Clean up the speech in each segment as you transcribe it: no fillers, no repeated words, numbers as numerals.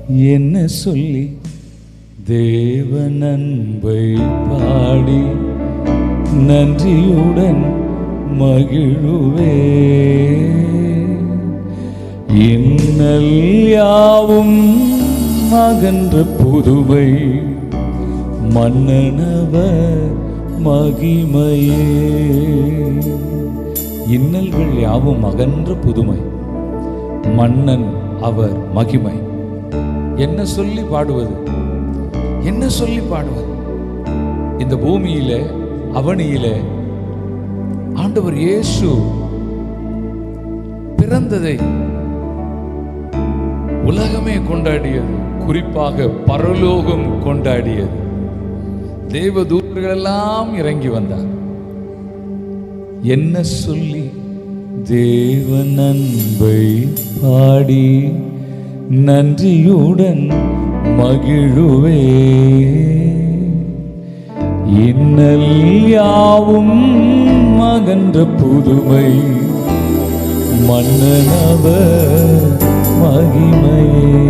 என்ன சொல்லி தேவன் அன்பை பாடி நன்றியுடன் மகிழுவே. இன்னல் யாவும் அகன்ற புதுமை மன்னனவர் மகிமையே. இன்னல்கள் யாவும் அகன்ற புதுமை, மன்னன் அவர் மகிமை. என்ன சொல்லி பாடுவது, என்ன சொல்லி பாடுவது? இந்த பூமியிலே அவனியிலே ஆண்டவர் இயேசு பிறந்ததை உலகமே கொண்டாடியது, குறிப்பாக பரலோகம் கொண்டாடியது. தேவதூதர்கள் எல்லாம் இறங்கி வந்தார். என்ன சொல்லி தேவன் அன்பை பாடி நன்றியுடன் மகிழுவே. இன்னல் யாவும் அகன்ற புதுமை மன்னனவர் மகிமையே.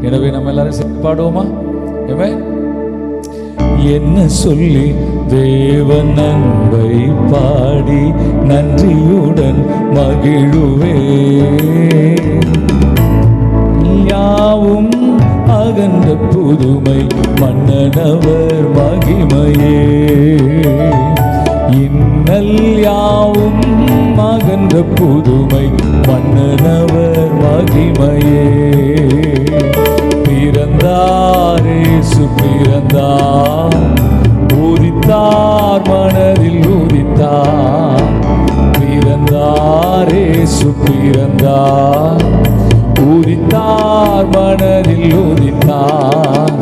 எனவே நம்ம எல்லாரும் சேர்ந்து பாடுவோமா? என்ன சொல்லி தேவன் அன்பை பாடி நன்றியுடன் மகிழுவே. யாவும் அகன்ற புதுமை மன்னனவர் மகிமையே. இன்னல் யாவும் அகன்ற புதுமை மன்னனவர் மகிமையே. பிறந்தார் இயேசு பிறந்தார், உதித்தார் மனதில் உதித்தார். பிறந்தார் இயேசு பிறந்தார், உதித்தார் மனதில் உதித்தார்.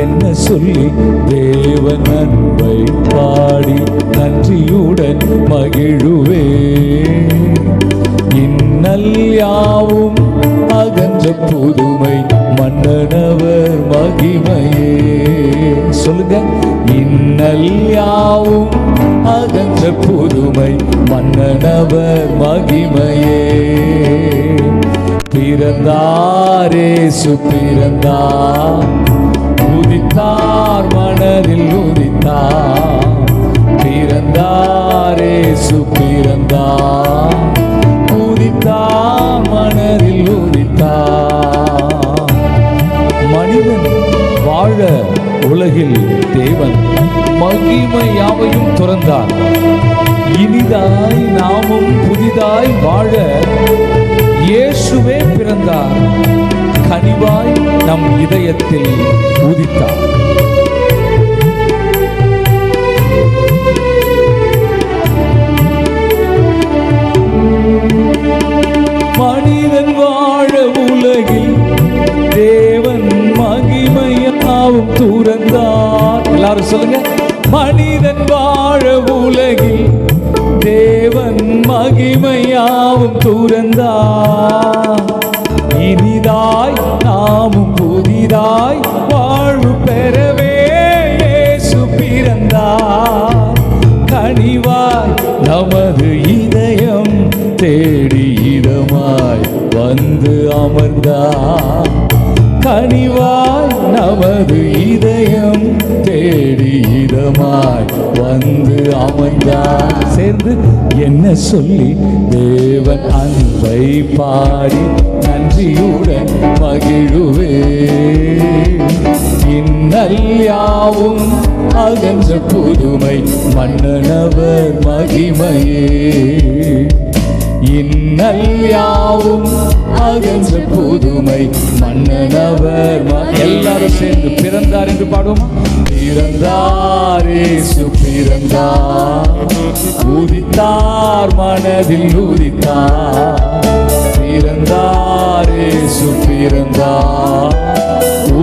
என்ன சொல்லி தேவன் அன்பை பாடி நன்றியுடன் மகிழுவே. இன்னல் யாவும் அகன்ற புதுமை மன்னனவர் மகிமையே. சொல்லுங்க, இன்னல் யாவும் அகன்ற புதுமை மன்னனவர் மகிமையே. பிறந்தார் இயேசு பிறந்தார், உதித்தார் மனதில் உதித்தார். பிறந்தார் இயேசு பிறந்தார், உதித்தார் மனதில் உதித்தார். மனிதன் வாழ உலகில் தேவன் மகிமை யாவையும் துறந்தார். இனிதாய் நாமும் புதிதாய் வாழ இயேசுவே பிறந்தார். கனிவாய் நம் இதயத்தில் உதித்தார். மனிதன் வாழ உலகில் தேவன் மகிமையாவும் துறந்தார். எல்லாரும் சொல்லுங்க, மனிதன் வாழ உலகில் தேவன் மகிமையாவும் துறந்தார். இனிதாய் நாமும் புதிதாய் வாழ்வு பெறவே இயேசு பிறந்தார். கனிவாய் நமது இதயம் தேடி இதமாய் வந்து அமர்ந்தார். கனிவாய் நமது இதயம் தேடி இதமாய் வந்து அமர்ந்தார். சேர்ந்து என்ன சொல்லி தேவன் அன்பை பாடி நன்றியுடன் மகிழுவே. இன்னல் யாவும் அகன்ற புதுமை மன்னனவர் மகிமையே. இன்னல் யாவும் அகன்ற புதுமை மன்னனவர். எல்லாரும் சேர்ந்து பிறந்தார் என்று பாடுவோமா? பிறந்தார் இயேசு பிறந்தார், உதித்தார் மனதில் உதித்தார். பிறந்தார் இயேசு பிறந்தார்,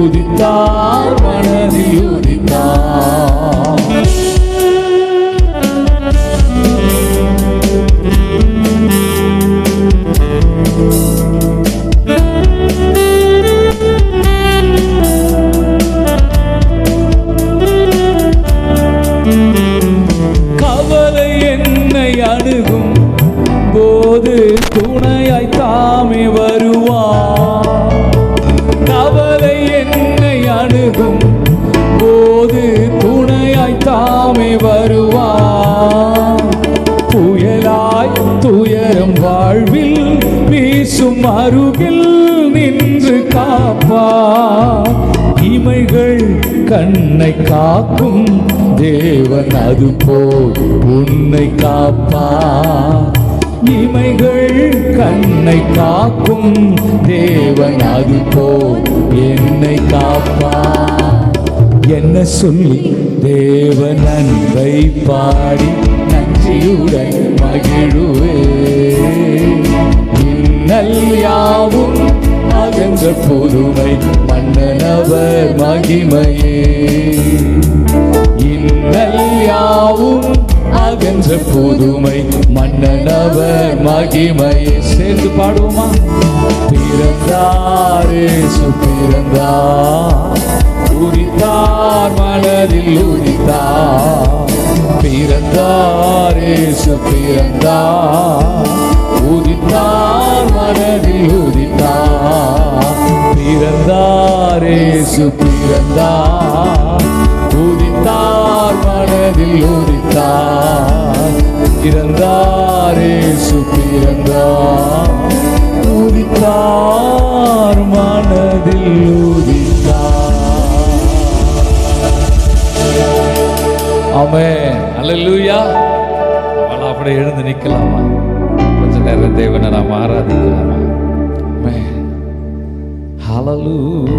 உதித்தார் மனதில் உதித்தார். கவலை என்னை அணுகும் போது துணையாய் தாமே வருவார். காப்பார். இமைகள் கண்ணை காக்கும் தேவன் அதுபோல் உன்னை காப்பார். இமைகள் கண்ணை காக்கும் தேவன் அதுபோல் என்னை காப்பார். என்ன சொல்லி தேவன் அன்பை பாடி நன்றியுடன் மகிழுவே. இன்னல் யாவும் அகன்ற புதுமை மன்னனவர் மகிமையே. இன்னல் யாவும் அகன்ற புதுமை மன்னனவர் மகிமையே. சேர்ந்து பாடுவோமா? பிறந்தார் இயேசு பிறந்தார், உதித்தார் மனதில் உதித்தார். பிறந்தார் இயேசு பிறந்தார், உதித்தார் மனதில் உதித்தார். பிறந்தார் இயேசு பிறந்தார், உதித்தார் மனதில் உதித்தார். பிறந்தார் இயேசு பிறந்தார், உதித்தார் மனதில் உதித்தார். ஆமென். அல்லேலூயா. அவள அப்படியே எழுந்து நிற்கலாமா? கொஞ்ச நேரம் தேவனை நாம் ஆராதிக்கலாமா? ஹல்லேலூயா.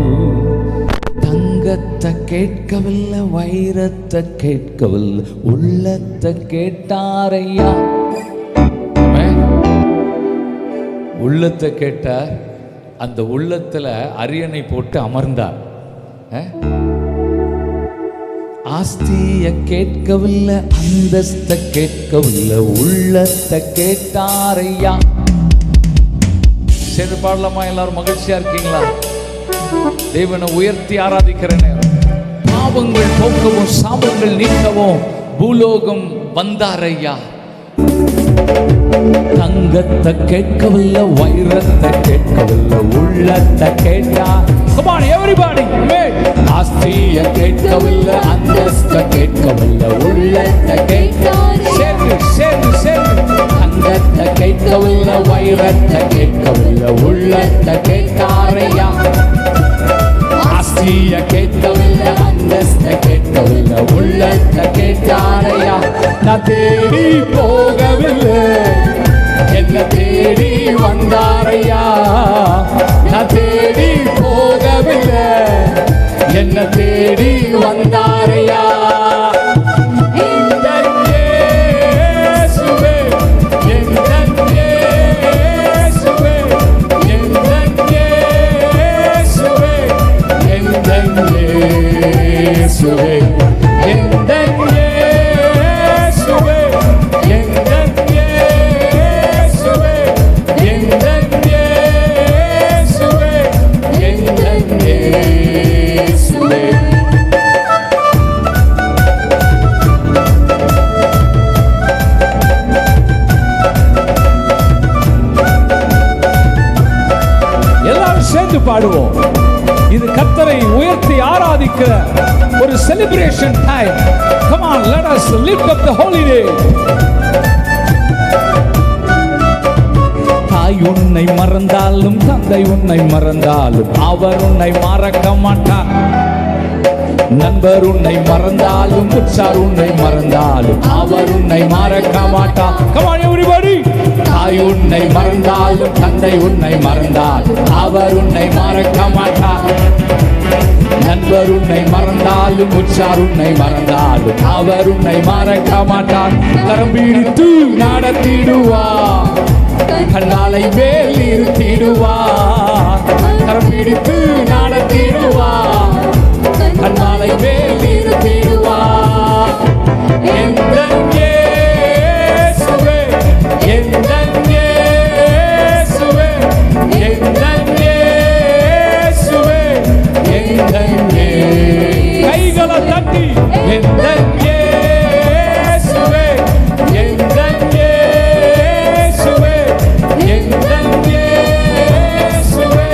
தங்கத்தை கேட்கவில்லை, வைரத்தை கேட்கவில்லை, உள்ளத்தை கேட்டாரையா. உள்ளத்தை கேட்டார். அந்த உள்ளத்துல அரியணை போட்டு அமர்ந்தார். ஆஸ்திய கேட்கவில்லை, அந்தஸ்த கேட்கவில்லை, உள்ளத்தை கேட்டாரையா. சரி பாடலாமா? எல்லாரும் மகிழ்ச்சியா இருக்கீங்களா? தேவனை உயர்த்தி ஆராதிக்கிற நேரம். பாவங்கள் போக்கவும் சாபங்கள் நீக்கவும் பூலோகம் வந்தாரையா. தங்கத்தை கேட்கவில்லை, வைரத்தை கேட்கவில்லை, உள்ளத்தை கேட்டார். Come on everybody. ஆஸ்திய கேட்கவில்லை, அந்தஸ்த கேட்கவில்லை, உள்ளத்தை கேட்டார். சேர்ந்து சேர்ந்து சேர்ந்து. தங்கத்தை கேட்கவில்லை, வைரத்தை கேட்கவில்லை, உள்ளத்தை கேட்டாரையா. ஆஸ்திய கேட்கவில்லை, அந்தஸ்த கேட்கவில்லை, உள்ளத்தை கேட்டாரையா. நான் தேடி போகவில்லை, என்ன தேடி வந்தாரையா. நான் தேடி போகவில்லை, என்ன தேடி வந்தாரையா. சேர்ந்து பாடுவோம். இது கர்த்தரை உயர்த்தி ஆராதிக்கிற ஒரு celebration time. Come on, let us lift up the holy name. தாய் உன்னை மறந்தாலும் தந்தை உன்னை மறந்தாலும் அவர் உன்னை மறக்க மாட்டார். நண்பர் உன்னை மறந்தாலும் உற்றார் உன்னை மறந்தாலும் அவர் உன்னை மறக்க மாட்டார். Come on everybody. தாய் உன்னை மறந்தாலும் தந்தை உன்னை மறந்தாலும் அவர் உன்னை மறக்க மாட்டார். நண்பர் உன்னை மறந்தாலும் உற்றார் உன்னை மறந்தாலும் அவர் உன்னை மறக்க மாட்டார். கரம் பிடித்து நடத்திடுவார், கண்ணாலை மேல் நிறுத்திடுவார். கரம் பிடித்து நடத்திடுவார், கண்ணாலை மேல் நிறுத்திடுவார். எந்தன் இயேசுவே, எந்தன் இயேசுவே, எந்தன் இயேசுவே, எந்தன் இயேசுவே. கைகளை தட்டி எந்தன் இயேசுவே, எந்தன் இயேசுவே, எந்தன் இயேசுவே,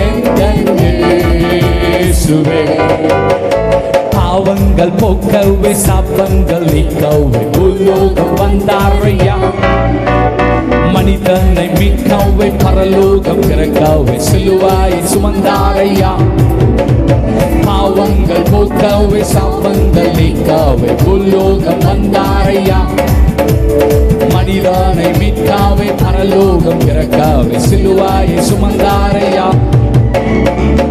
எந்தன் இயேசுவே. பாவங்கள் போக்கவே சாபங்கள் நீக்கவே பூலோகம் வந்தாரையா. மனிதனை மீட்கவே பரலோகம் திறக்கவே சிலுவாய் சுமந்தாரையா. பாவங்கள் போக்கவே சாபங்கள் நீக்கவே பூலோகம் வந்தாரையா. மனிதனை மீட்கவே பரலோகம் திறக்கவே சிலுவாய் சுமந்தாரையா.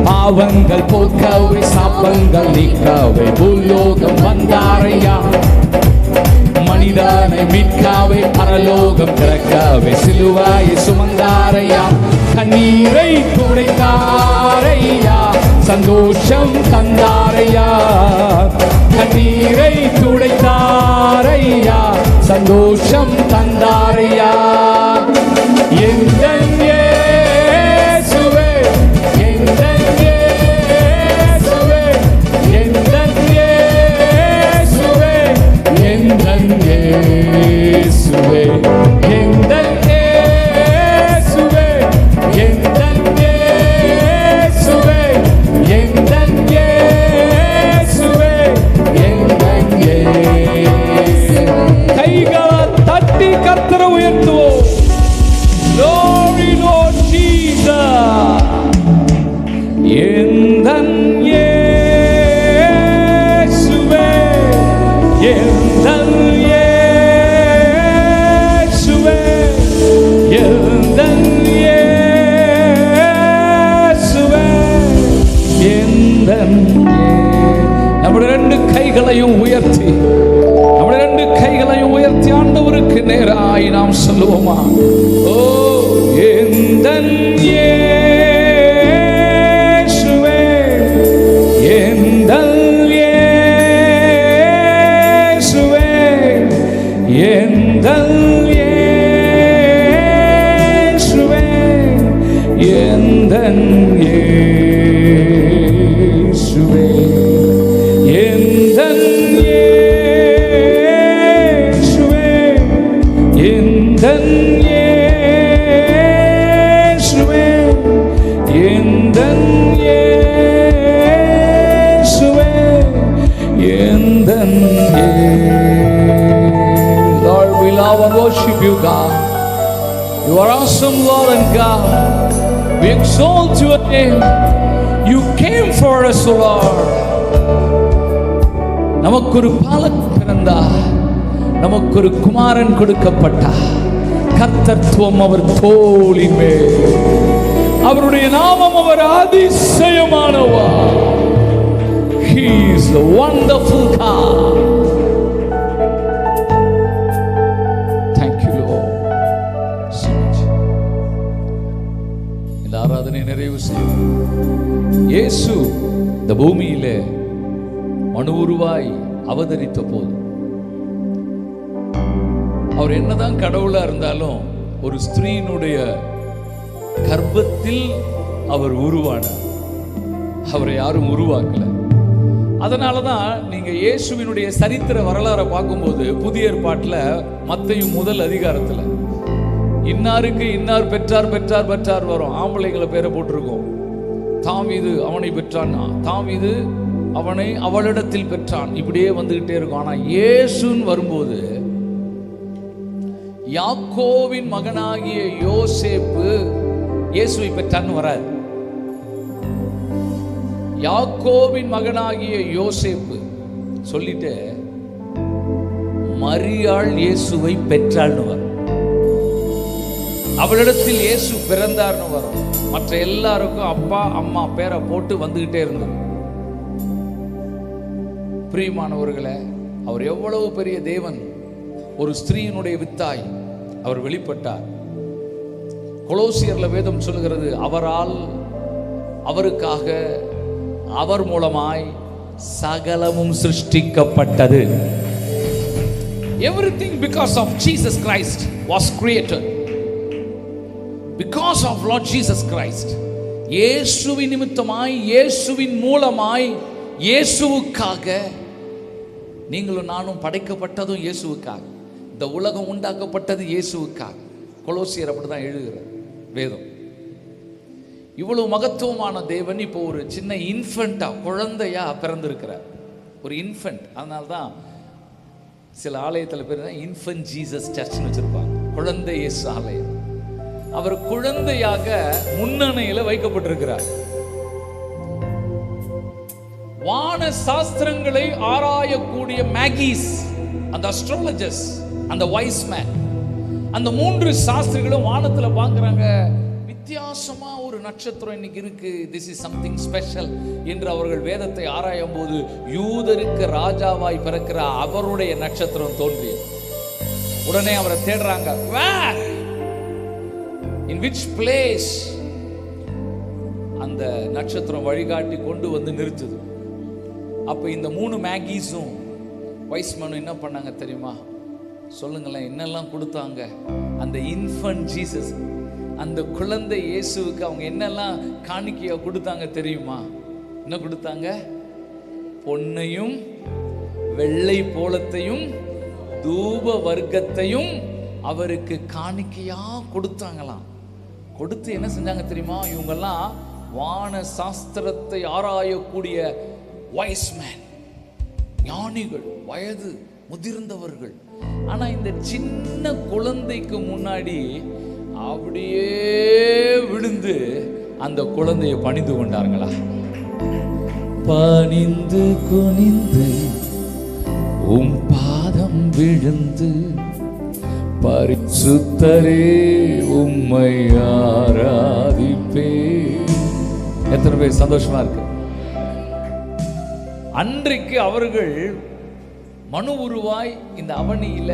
பாவங்கள் போக்கவே சாபங்கள் நீக்கவே பூலோகம் வந்தாரையா. மனிதனை மீட்கவே பரலோகம் திறக்கவே சிலுவாய் சுமந்தாரையா. கண்ணீரை துடைத்தாரையா, சந்தோஷம் தந்தாரையா. கண்ணீரை துடைத்தாரையா, சந்தோஷம் தந்தாரையா. எந்தன் இயேசுவே, எந்தன் இயேசுவே, எந்தன் இயேசுவே, எந்தன் இயேசுவே, எந்தன் இயேசுவே, எந்தன் இயேசுவே, எந்தன் இயேசுவே, எந்தன் இயேசுவே. கைகளை தட்டி கர்த்தரை உயர்த்துவோம். Glory Lord Jesus. எந்தன் இயேசுவே, எந்தன் இயேசுவே, எந்தன் இயேசுவே, எந்தன் நம்முடைய ரெண்டு கைகளையும் உயர்த்தி, நம்முடைய ரெண்டு கைகளையும் உயர்த்தி ஆண்டவருக்கு நேராய் நாம் சொல்லுவோமா? ஓ எந்தன் இயேசுவே, எந்தன் இயேசுவே, எந்தன் இயேசுவே, எந்தன் இயேசுவே, எந்தன் இயேசுவே, எந்தன் இயேசுவே, எந்தன் இயேசுவே, எந்தன் Lord, we love and worship you, God. You are awesome, Lord and God. We exalt your name. You came for us, O Lord. நமக்கொரு Balan பிறந்தார், நமக்கொரு குமாரன் கொடுக்கப்பட்டார். கர்த்தத்துவம் அவர் தோளின் மேல், அவருடைய நாமம் அவர் அதிசயமானவர். He is a wonderful God. Thank you, Lord. இந்த ஆராதனை நிறைவு செய்யும். இயேசு இந்த பூமியிலே மனு உருவாய் அவதரித்த போது அவர் என்னதான் கடவுளா இருந்தாலும் ஒரு ஸ்திரீனுடைய கர்ப்பத்தில் அவர் உருவானார். அவரை யாரும் உருவாக்கல. அதனாலதான் நீங்க இயேசுவினுடைய சரித்திர வரலாறை பார்க்கும்போது புதிய ஏற்பாட்டில் மத்தேயு முதல் அதிகாரத்தில் இன்னாருக்கு இன்னார் பெற்றார் பெற்றார் பெற்றார் வரும். ஆம்பளைங்களை பேரை போட்டிருக்கோம். தாவீது அவனை பெற்றான், தாவீது அவனை அவளிடத்தில் பெற்றான், இப்படியே வந்துகிட்டே இருக்கும். ஆனா இயேசுன்னு வரும்போது யாக்கோவின் மகனாகிய யோசேப்பு இயேசுவை பெற்றான்னு வராது. யாக்கோவின் மகனாகிய யோசேப்பு சொல்லிட்டு மரியாள் இயேசுவை பெற்றாள்னு வரும். அவளிடத்தில் இயேசு பிறந்தார்னு வரும். மற்ற எல்லாருக்கும் அப்பா அம்மா பேரை போட்டு வந்துகிட்டே இருந்தது. பிரியமானவர்களே, அவர் எவ்வளவு பெரிய தேவன்! ஒரு ஸ்திரீயினுடைய வித்தாய் அவர் வெளிப்பட்டார். கொலோசியர்ல வேதம் சொல்லுகிறது, அவரால், அவருக்காக, அவர் மூலமாய் சகலமும் சிருஷ்டிக்கப்பட்டது. Everything because of Jesus Christ was created. Because of Lord Jesus Christ. இயேசுவின் நிமித்தமாய், இயேசுவின் மூலமாய், இயேசுவுக்காக நீங்களும் நானும் படைக்கப்பட்டதும் இயேசுவுக்காக. இந்த உலகம் உண்டாக்கப்பட்டது இயேசுவுக்காக. கொலோசியர் அப்படிதான் எழுதுகிறார் வேதம். இவ்வளவு மகத்துவமான தேவன் இப்போ ஒரு சின்ன இன்ஃபென்ட்டா, குழந்தையா பிறந்திருக்கிறார். ஒரு இன்ஃபென்ட். அதனால்தான் சில ஆலயத்தில் பேர் தான் இன்ஃபென்ட் ஜீசஸ் சர்ச்னு வச்சிருப்பாங்க. குழந்தை இயேசு ஆலயம். அவர் குழந்தையாக முன்னணையில வைக்கப்பட்டிருக்கிறார். வான சாஸ்திரங்களை ஆராயக்கூடிய மேகிஸ், அந்த அஸ்ட்ராலஜர்ஸ், அந்த வைஸ் மேன், அந்த 3 சாஸ்திரிகளும் வானத்துல பார்க்கறாங்க, வித்தியாசமா ஒரு நட்சத்திரம் இன்னைக்கு இருக்கு, திஸ் இஸ் சம்திங் ஸ்பெஷல் என்று அவர்கள் வேதத்தை ஆராயும் போது யூதருக்கு ராஜாவாய் பிறக்கிற அவருடைய நட்சத்திரம் தோன்றியது. உடனே அவரை தேடுறாங்க, where, in which place. அந்த நட்சத்திரம் வழிகாட்டி கொண்டு வந்து நிறுத்துது. அப்ப இந்த 3 மேகிஸும் வைஸ்மேனும் என்ன பண்ணாங்க தெரியுமா? சொல்லுங்களேன், என்னெல்லாம் கொடுத்தாங்க அந்த இன்ஃபன்ட் ஜீசஸ், அந்த குழந்தை இயேசுவுக்கு அவங்க என்னெல்லாம் காணிக்கையா கொடுத்தாங்க தெரியுமா? என்ன கொடுத்தாங்க? பொன்னையும் வெள்ளை போலத்தையும் தூப வர்க்கத்தையும் அவருக்கு காணிக்கையா கொடுத்தாங்களாம். கொடுத்து என்ன செஞ்சாங்க தெரியுமா? இவங்கெல்லாம் வான சாஸ்திரத்தை ஆராயக்கூடிய வைஸ்மேன், ஞானிகள், வயது முதிர்ந்தவர்கள். ஆனா இந்த சின்ன குழந்தைக்கு முன்னாடி அப்படியே விழுந்து அந்த குழந்தையை பணிந்து கொண்டார்களா? பணிந்து குனிந்து உம் பாதம் விழுந்து பரிசுத்தரே உம்மை ஆராதிப்பே. எத்தனை பேர் சந்தோஷமா இருக்கு? அன்றைக்கு அவர்கள் மனு உருவாய் இந்த அவனியில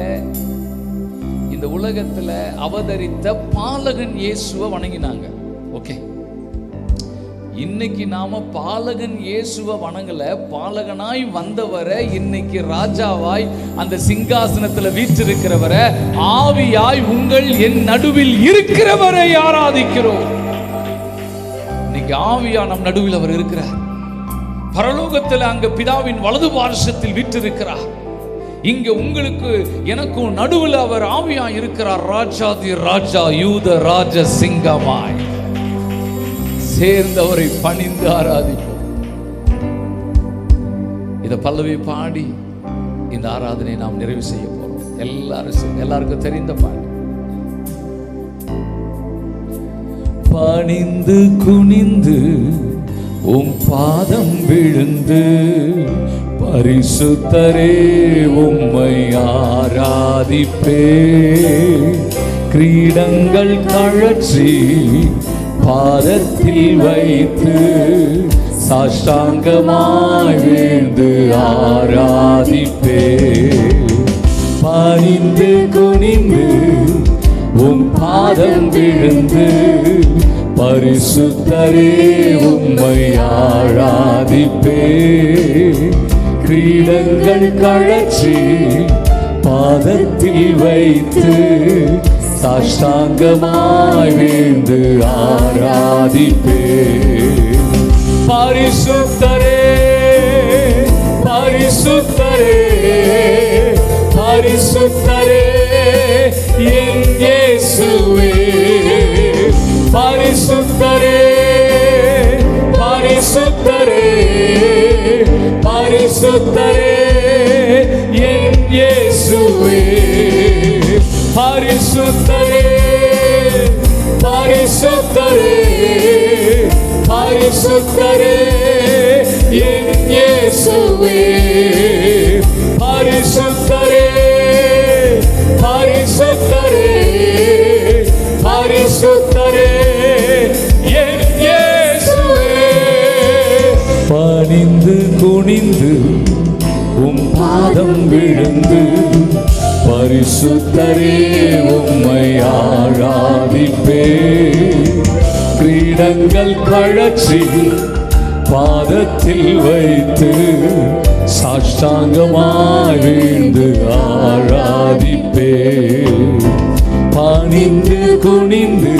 இந்த உலகத்துல அவதரித்த பாலகன் இயேசுவை வணங்கினாங்க. ஓகே, இன்னைக்கு நாம பாலகன் இயேசுவை வணங்கல, பாலகனாய் வந்தவரை, இன்னைக்கு ராஜாவாய் அந்த சிங்காசனத்துல வீற்றிருக்கிறவரை, ஆவியாய் உங்கள் என் நடுவில் இருக்கிறவரை ஆராதிக்கிறோம். இன்னைக்கு ஆவியா நம் நடுவில் அவர் இருக்கிறார். பரலோகத்தில் அங்க பிதாவின் வலது பார்சத்தில் வீற்றிருக்கிறார். இங்க உங்களுக்கு எனக்கும் நடுவில் அவர் ஆவியா இருக்கிறார். ராஜாதி ராஜா, யூத ராஜ சிங்கமாய் சேர்ந்தவரை பணிந்து ஆராதிப்போம். இத பல்லவி பாடி இந்த ஆராதனை நாம் நிறைவு செய்ய போறோம். எல்லாருக்கும் தெரிந்த பாட்டு. பணிந்து குனிந்து உம் பாதம் விழுந்து பரிசுத்தரே உம்மை ஆராதிப்பே. கிரீடங்கள் கழற்றி பாதத்தில் வைத்து சாஷ்டாங்கமாய் வீழ்ந்து ஆராதிப்பே. பணிந்து குனிந்து உம் பாதம் விழுந்து பரிசுத்தரே உம்மை ஆராதிப்பே. கிரீடங்கள் கழற்றி பாதத்தில் வைத்து சாஷ்டாங்கமாய் வீழ்ந்து ஆராதிப்பே. பரிசுத்தரே பரிசுத்தரே பரிசுத்தரே என் இயேசுவே. பரிசுத்தரே பரிசுத்தரே பரிசுத்தரே என் இயேசுவே. பரிசுத்தரே பரிசுத்தரே பரிசுத்தரே என் இயேசுவே. பரிசுத்தரே பரிசுத்தரே பரிசுத்தரே என் இயேசுவே. பணிந்து குனிந்து உம் பாதம் விழுந்து பரிசுத்தரே உம்மை ஆராதிப்பே. கிரீடங்கள் கழற்றி பாதத்தில் வைத்து சாஷ்டாங்கமாய் வீழ்ந்து ஆராதிப்பே. பணிந்து குனிந்து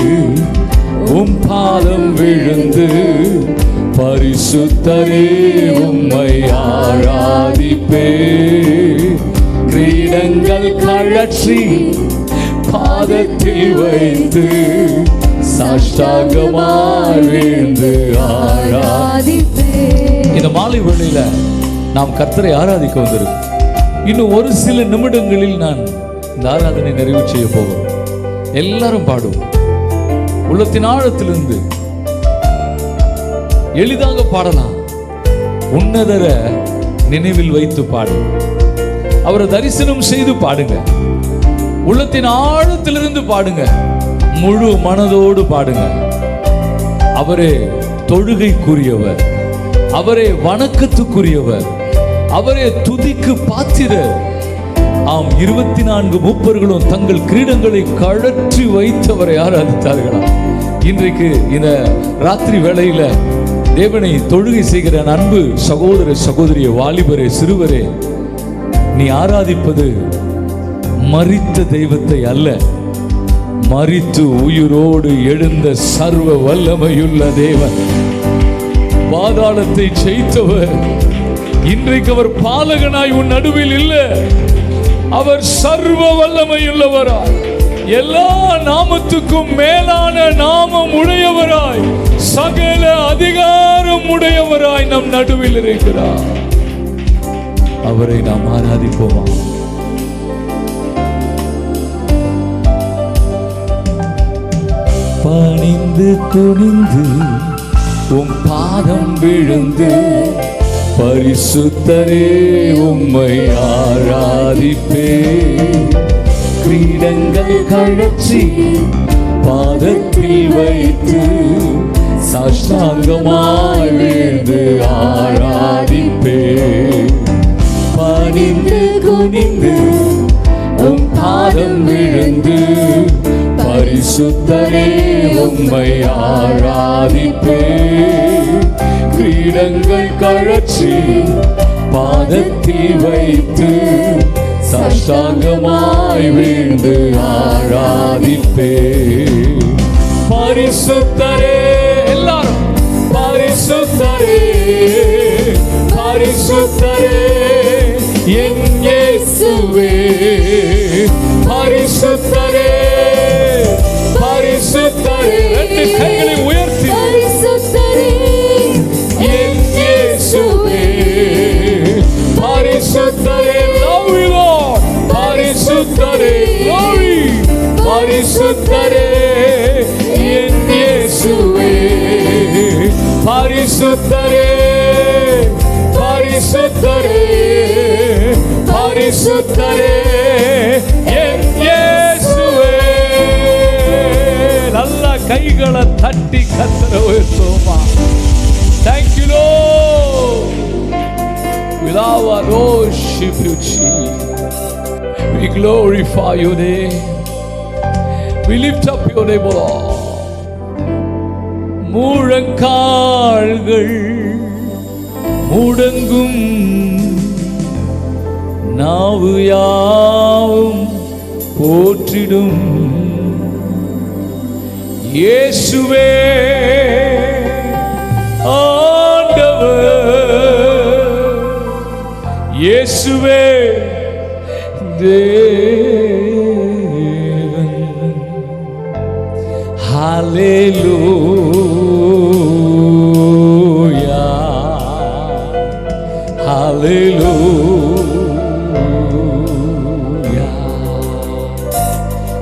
உம் பாதம் விழுந்து பரிசுத்தரே உம்மை ஆராதிப்பே. கிரீடங்கள் கழற்றி பாதத்தில் வைத்து சாஷ்டாங்கமாய் வீழ்ந்து ஆராதிப்பே. இந்த மாலை வேளையில நாம் கர்த்தரை ஆராதிக்க வந்திருக்கோம். இன்னும் ஒரு சில நிமிடங்களில் நான் இந்த ஆராதனை நிறைவு செய்ய போகிறோம். எல்லாரும் பாடுவோம். உள்ளத்தின் ஆழத்திலிருந்து எளிதாக பாடலாம். உன்னதரை நினைவில் வைத்து பாடுங்க. அவரை தரிசனம் செய்து பாடுங்க. உள்ளத்தின் ஆழத்திலிருந்து பாடுங்க. முழு மனதோடு பாடுங்க. அவரே தொழுகைக்குரியவர், அவரே வணக்கத்துக்குரியவர், அவரே துதிக்கு பாத்திரர். ஆம், 24 மூப்பர்களும் தங்கள் கிரீடங்களை கழற்றி வைத்தவரை ஆராதித்தார்களாம். இன்றைக்கு இந்த ராத்திரி வேளையில தேவனை தொழுகை செய்கிற அன்பு சகோதர சகோதரிய, வாலிபரே, சிறுவரே, நீ ஆராதிப்பது மரித்த தெய்வத்தை அல்ல, மரித்து உயிரோடு எழுந்த சர்வ வல்லமையுள்ள தேவன், பாதாளத்தை ஜெயித்தவர். இன்றைக்கு அவர் பாலகனாய் உன் நடுவில் இல்லை. அவர் சர்வ வல்லமையுள்ளவராய், எல்லா நாமத்துக்கும் மேலான நாமம் உடையவராய், சகல அதிகாரம் உடையவராய் நம் நடுவில் இருக்கிறார். அவரை நாம் ஆராதிப்போமா? பணிந்து துணிந்து உம் பாதம் விழுந்து, பரிசுத்தரே உம்மை ஆராதிப்பே. கிரீடங்கள் கழற்றி பாதத்தில் வைத்து, சாஷ்டாங்கமாய் வீழ்ந்து ஆராதிப்பே. பணிந்து குனிந்து உம் பாதம் விழுந்து, பரிசுத்தரே உம்மை ஆராதிப்பே. கிரீடங்கள் கழற்றி பாதத்தில் வைத்து, சாஷ்டாங்கமாய் வீழ்ந்து ஆராதிப்பே. பரிசுத்தரே, எல்லாரும் பரிசுத்தரே, பரிசுத்தரே என் இயேசுவே. பரிசுத்தரே, பரிசுத்தரே, ரெண்டு கைகளை உயர்த்தி, பரிசுத்தரே என் இயேசுவே. பரிசுத்தரே, love you Lord. பரிசுத்தரே, glory. பரிசுத்தரே என் இயேசுவே. பரிசுத்தரே, பரிசுத்தரே, பரிசுத்தரே என் இயேசுவே. நல்ல கைகளை தட்டி கர்த்தரை உயர்த்துவோமா? Thank you Lord. We love and worship you Jesus. We glorify your name. We lift up your name, Lord. முழங்கால்கள் முடங்கும், நாவு யாவும் போற்றிடும். இயேசுவே ஆண்டவர், இயேசுவே தேவன். ஹல்லேலூயா, ஹல்லேலூயா,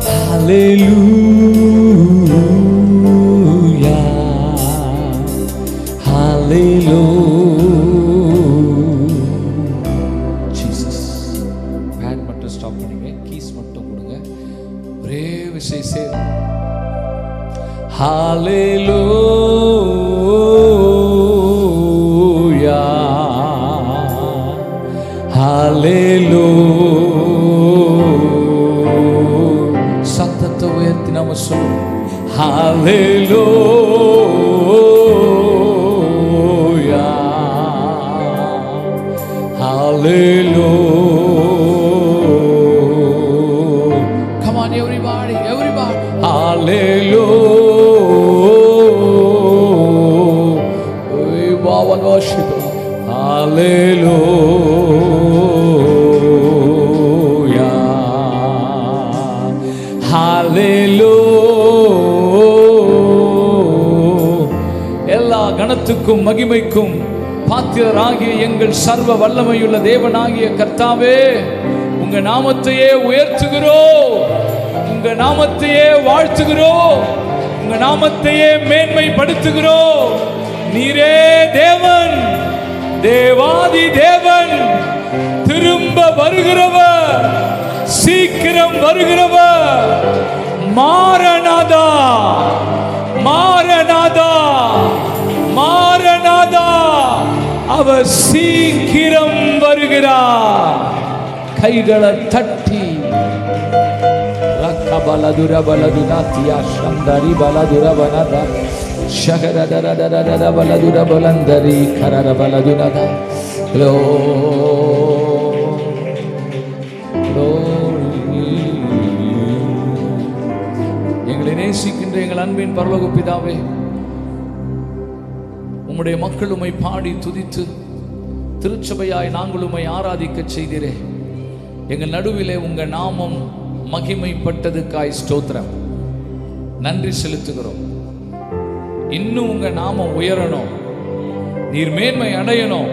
ஹல்லேலூயா, ஹல்லேலூயா. ஜீசஸ். பேட் மட்டும் ஸ்டாப் பண்ணுங்க, கீஸ் மட்டும் கொடுங்க, ஒரே விஷயம் சேர். ஹல்லேலூயா, ஹல்லேலூயா. சத்தத்தை உயர்த்தி நாம சொல்லுவோம். ஹல்லேலூயா, hallelujah. Come on everybody, everybody. Hallelujah. We bow and worship. Hallelujah. Hallelujah. எல்லா கணத்துக்கும் மகிமைக்கும் பாத்திரராகிய எங்கள் சர்வ வல்லமையுள்ள தேவனாகிய கர்த்தாவே, உங்க நாமத்தையே உயர்த்துகிறோம், உங்க நாமத்தையே வாழ்த்துகிறோம், உங்க நாமத்தையே மேன்மைப்படுத்துகிறோம். நீரே தேவன், தேவாதி தேவன், திரும்ப வருகிறவர், சீக்கிரம் வருகிறவர். மாரநாதா, மாரநாதா, மாரநாதா, அவர் சீக்கிரம் வருகிறார். கைகளை தட்டி ரக்கபலதுர பலதுனாத்தியா சந்தரி பலதுர வனதா ஷகரதரதரதர பலதுர பலந்தரி கரர பலதுனதா. எங்களை நேசிக்கின்ற எங்கள் அன்பின் பரலோக பிதாவே, உம்முடைய மக்கள் உம்மை பாடி துதித்து திருச்சபையாய் நாங்கள் உம்மை ஆராதிக்க செய்தீரே. எங்கள் நடுவிலே உங்க நாமம் மகிமைப்பட்டதுக்காய் ஸ்தோத்திரம், நன்றி செலுத்துகிறோம். இன்னும் உங்க நாமம் உயரணும், நீர் மேன்மை அடையணும்.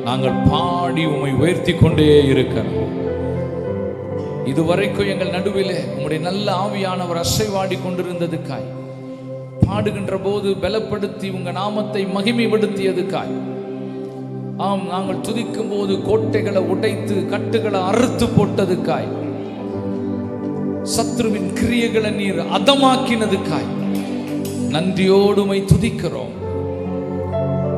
நாங்கள் பாடி உம்மை உயர்த்தி கொண்டே இருக்கணும். இதுவரைக்கும் எங்கள் நடுவிலே உம்முடைய நல்ல ஆவியானவர் அசைவாடி கொண்டிருந்ததுக்காய், பாடுகின்ற போது பலப்படுத்தி உங்க நாமத்தை மகிமைப்படுத்தியதுக்காய், ஆம், நாங்கள் துதிக்கும் போது கோட்டைகளை உடைத்து கட்டுகளை அறுத்து போட்டதுக்காய், சத்ருவின் கிரியைகளை நீர் அதமாக்கினதுக்காய் நன்றியோடு உம்மை துதிக்கிறோம்.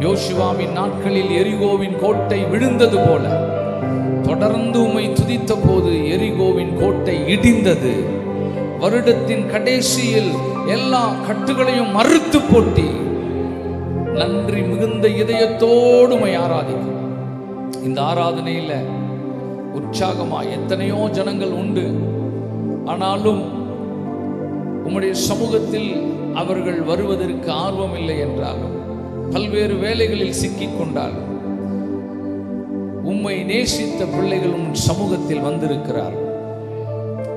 யோசுவாவின் நாட்களில் எரிகோவின் கோட்டை விழுந்தது போல தொடர்ந்து உம்மை துதித்த போது எரிகோவின் கோட்டை இடிந்தது. வருடத்தின் கடைசியில் எல்லா கட்டுகளையும் மறுத்து போட்டி நன்றி மிகுந்த இதயத்தோடு உம்மை ஆராதிக்கும். இந்த ஆராதனையில உற்சாகமா எத்தனையோ ஜனங்கள் உண்டு. ஆனாலும் உம்முடைய சமூகத்தில் அவர்கள் வருவதற்கு ஆர்வம் இல்லை என்றாலும், பல்வேறு வேலைகளில் சிக்கிக் கொண்டாலும், உம்மை நேசித்த பிள்ளைகள் உம் சமூகத்தில் வந்திருக்கிறார்கள்.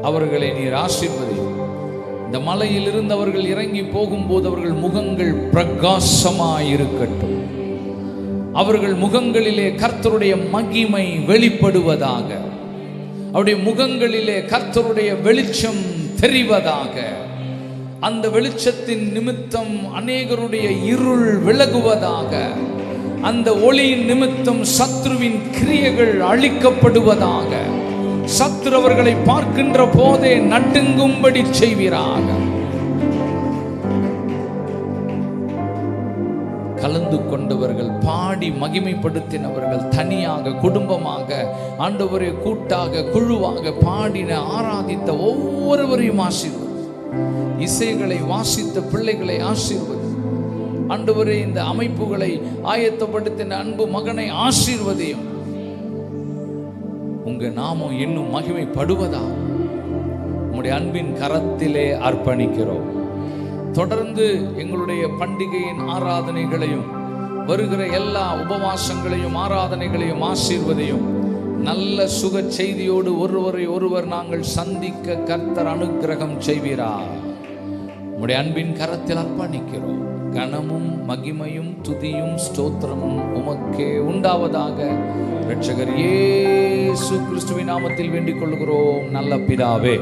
அவர்களை நீர் ஆசீர்வதியும். இந்த மலையில் இருந்து அவர்கள் இறங்கி போகும்போது அவர்கள் முகங்கள் பிரகாசமாயிருக்கட்டும். அவர்கள் முகங்களிலே கர்த்தருடைய மகிமை வெளிப்படுவதாக. அவருடைய முகங்களிலே கர்த்தருடைய வெளிச்சம் தெரிவதாக. அந்த வெளிச்சத்தின் நிமித்தம் அநேகருடைய இருள் விலகுவதாக. அந்த ஒளியின் நிமித்தம் சத்ருவின் கிரியைகள் அழிக்கப்படுவதாக. சத்ரு அவர்களை பார்க்கின்ற போதே நடுங்கும்படி செய்வீராக. கலந்து கொண்டவர்கள், பாடி மகிமைப்படுத்தினவர்கள், தனியாக குடும்பமாக ஆண்டவரே கூட்டாக குழுவாக பாடின ஆராதித்த ஒவ்வொருவரையும் ஆசீர்வதி. இசைகளை வாசித்த பிள்ளைகளை ஆசீர்வதி. ஆண்டவரே இந்த அமைப்புகளை ஆயத்தப்படுத்தின அன்பு மகனை ஆசீர்வதியும். உங்க நாமம் இன்னும் மகிமைப்படுவதா உங்களுடைய அன்பின் கரத்திலே அர்ப்பணிக்கிறோம். தொடர்ந்து எங்களுடைய பண்டிகையின் ஆராதனைகளையும் வருகிற எல்லா உபவாசங்களையும் ஆராதனைகளையும் ஆசீர்வதியும். நல்ல சுக செய்தியோடு ஒருவரை ஒருவர் நாங்கள் சந்திக்க கர்த்தர் அனுக்கிரகம் செய்வீரா. உம்முடைய அன்பின் கரத்தில் அர்ப்பணிக்கிறோம். கனமும் மகிமையும் துதியும் ஸ்தோத்திரமும் உமக்கே உண்டாவதாக. இரட்சகர் இயேசு கிறிஸ்துவின் நாமத்தில் வேண்டிக் கொள்கிறோம் நல்ல பிதாவே.